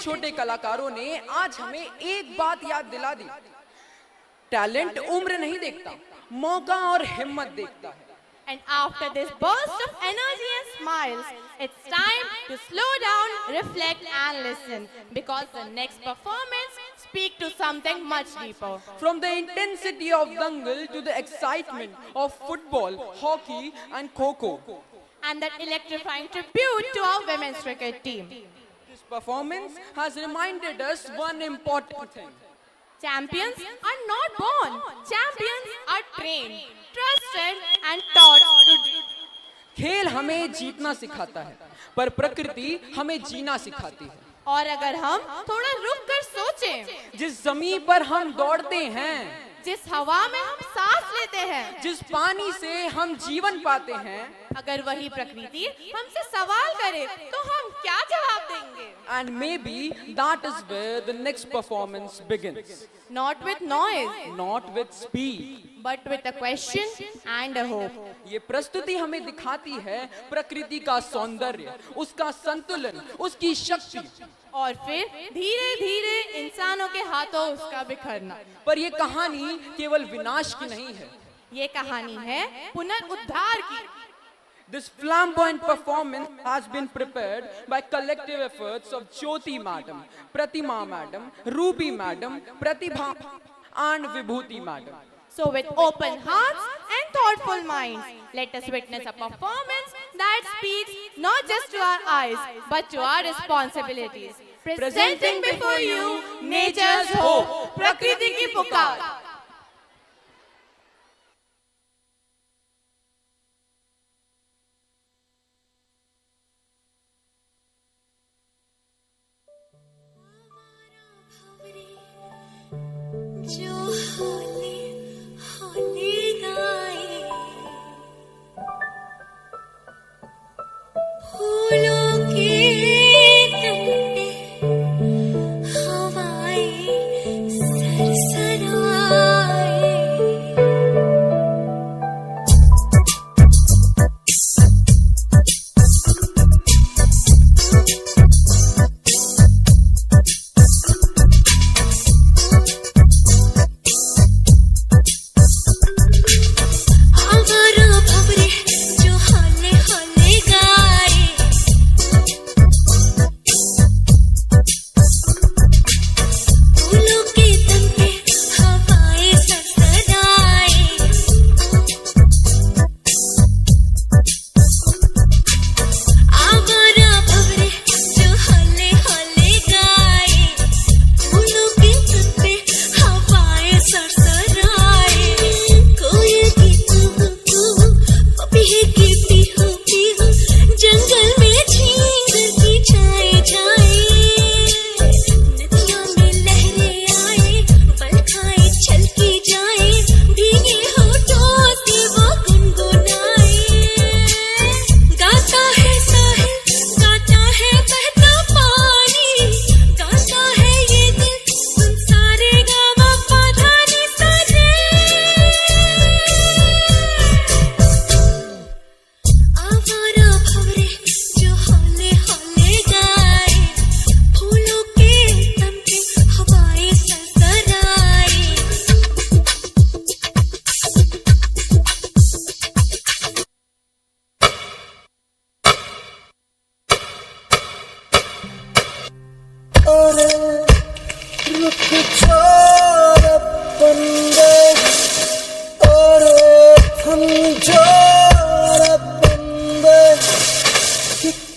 छोटे कलाकारों ने आज हमें एक बात याद दिला दी, टैलेंट उम्र नहीं देखता, मौका और हिम्मत देखता है। And after this burst of energy and smiles, it's time to slow down, reflect and listen, because the next performance speaks to something much deeper. From the intensity of Dangal to the excitement of football, hockey and kho-kho. And that electrifying tribute to our women's cricket team. This performance has reminded us one important thing. Champions are not born. Champions are trained, trusted and taught to dream. खेल हमें जीतना सिखाता है, पर प्रकृति हमें जीना सिखाती है। और अगर हम थोड़ा रुक कर सोचें, जिस जमीन पर हम दौड़ते हैं, जिस हवा में हम सांस लेते हैं, जिस पानी से हम जीवन पाते हैं, अगर वही प्रकृति हमसे सवाल करे तो हम क्या जवाब देंगे? And maybe that is where the next performance begins. Not with noise, Not with speed. but with a question and a hope. ये प्रस्तुति हमें दिखाती है प्रकृति का सौंदर्य, उसका संतुलन, उसकी शक्ति, और फिर धीरे धीरे इंसानों के हाथों उसका बिखरना। पर ये कहानी केवल विनाश की नहीं है। ये कहानी है पुनरुद्धार की। This flamboyant performance has been prepared by collective efforts of Jyoti Madam, Pratima Madam, Ruby Madam, Pratibha and Vibhuti Madam. So with open hearts and thoughtful minds, let us witness a performance that speaks not just to our eyes, but to our responsibilities. Presenting before you nature's hope, Prakriti ki पुकार। जो होले होले गाए, फूलों के तन पे हवाएं सरसराए।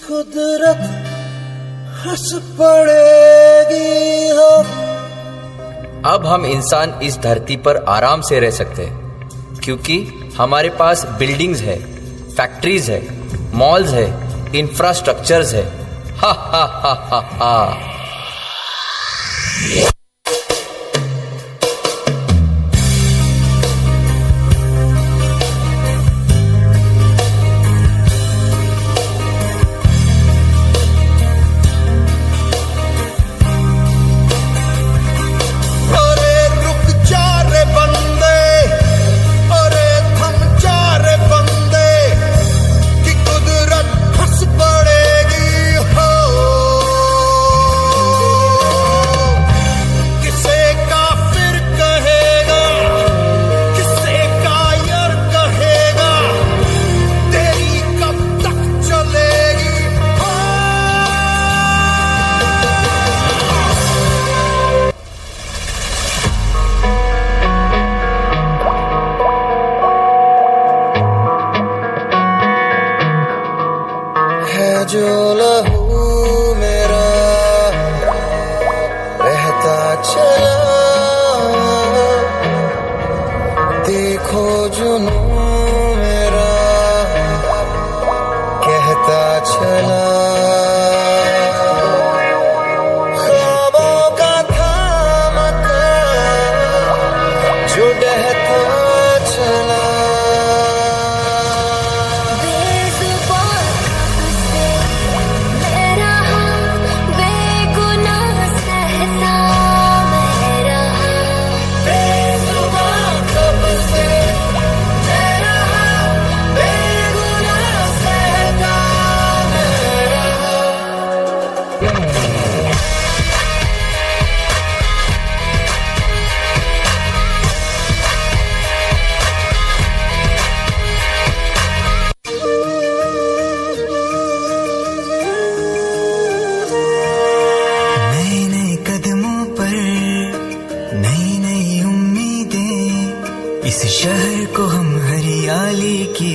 कुदरत हंस पड़ेगी हो। अब हम इंसान इस धरती पर आराम से रह सकते हैं, क्योंकि हमारे पास बिल्डिंग्स है, फैक्ट्रीज है, मॉल्स है, इंफ्रास्ट्रक्चर्स है। हा हा हा हा हा। कुदरत हंस पड़ेगी हो।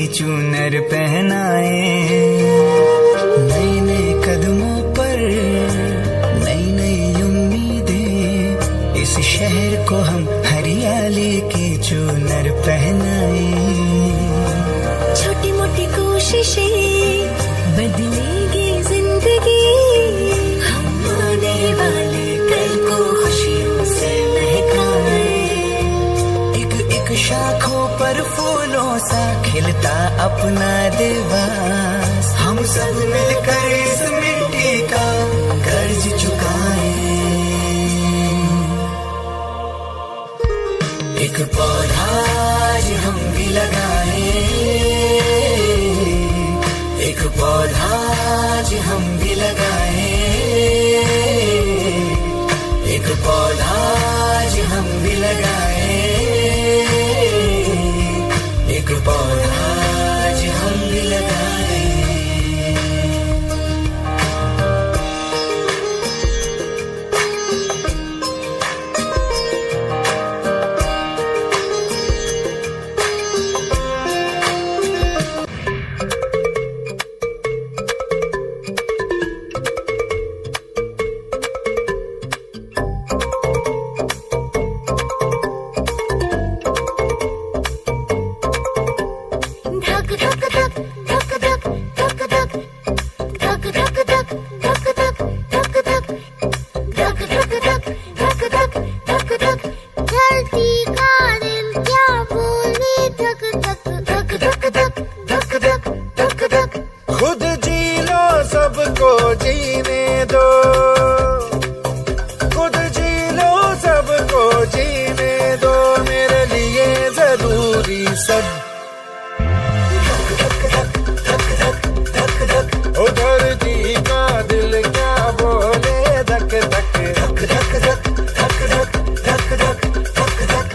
चूनर पहनाए। नए नए कदमों पर नई नई उम्मीदें, इस शहर को हम हरियाली की चूनर पहनाए। छोटी मोटी कोशिशें बदलेगी जिंदगी, हम आने वाले कल को खुशियों से महकाए। एक शाखों पर फूलों सा खिलता अपना दिवास, हम सब मिलकर इस मिट्टी का कर्ज चुकाए। एक पौधा आज हम भी लगाए, एक पौधा आज हम भी लगाए, एक पौधा आज हम भी लगाए, एक पौधा आज हम भी लगाए। खुद जी लो सबको जीने दो, खुद जी लो सबको जीने दो, मेरे लिए जरूरी सब। ओ धरती का दिल क्या बोले, धक धक धक धक धक धक धक धक धक धक।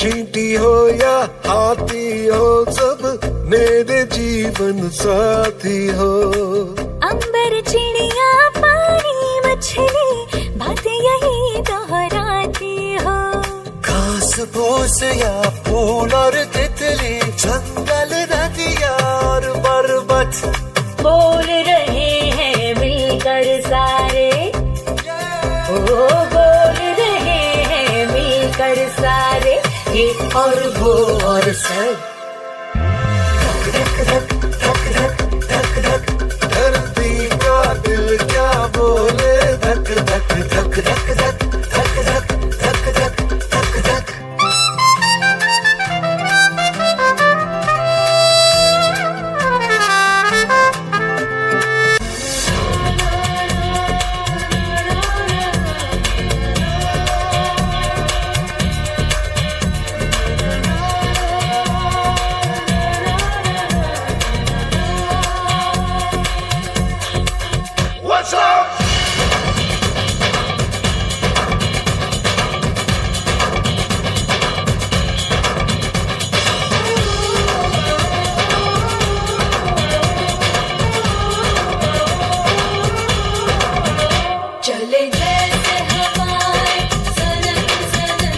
चींटी हो या हाथी हो, सब मेरे जीवन साथी हो। अंबर चिड़िया पानी मछली, बातें यही दोहराती हो। घास फूस या फूल और तितली, जंगल नदिया और पर्वत, बोल रहे हैं मिलकर सारे, ओ बोल रहे हैं मिलकर सारे, ये और वो और सब। धरती का दिल क्या बोले, धक धक धक धक धक धक धक धक धक धक धक। What's up? चले जैसे हवाएं सनन सनन,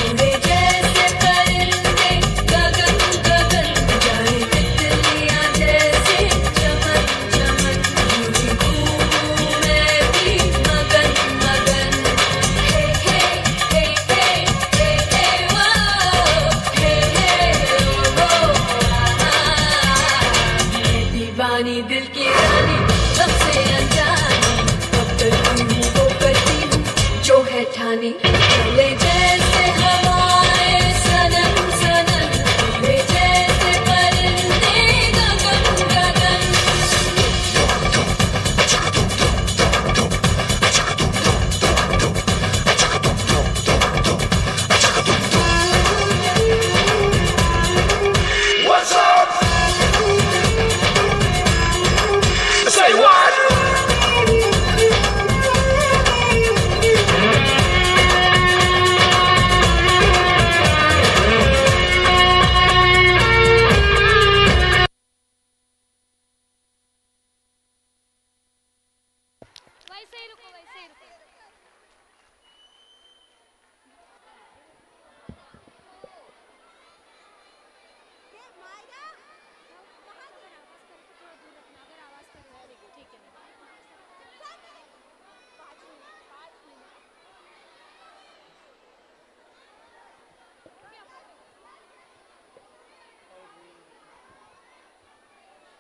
उड़े जैसे परिंदे गगन गगन, जाए तितलियां जैसे चमन चमन, मुझे घूमूं मैं भी मगन मगन। हे हे हे हे हे हे वो, हे हे वो, मैं दीवानी दिल की रानी, सबसे अनजानी, अब तक वो करती हूँ जो है ठानी। चले जैसे हवाएं सनन सनन, उड़े जैसे परिंदे गगन गगन। What's up? Say what?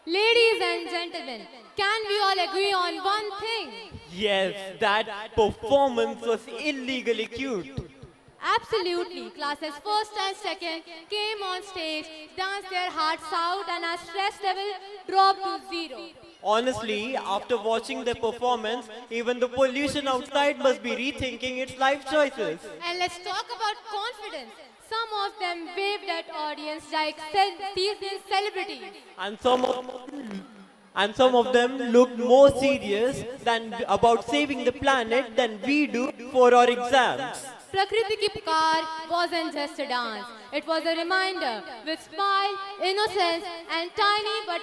Ladies and gentlemen, can we all agree on one thing? Yes, that performance was illegally cute. Absolutely. Classes first and second came on stage, danced their hearts out, and our stress level dropped to zero. Honestly, after watching the performance, even the pollution outside must be rethinking its life choices. And let's talk about confidence. Some of them waved at audience like seasoned celebrities. And some of them looked more serious than about saving the planet than we do for our exams. Prakriti Ki Pukar wasn't just a dance. It was a reminder with smile, innocence, and tiny but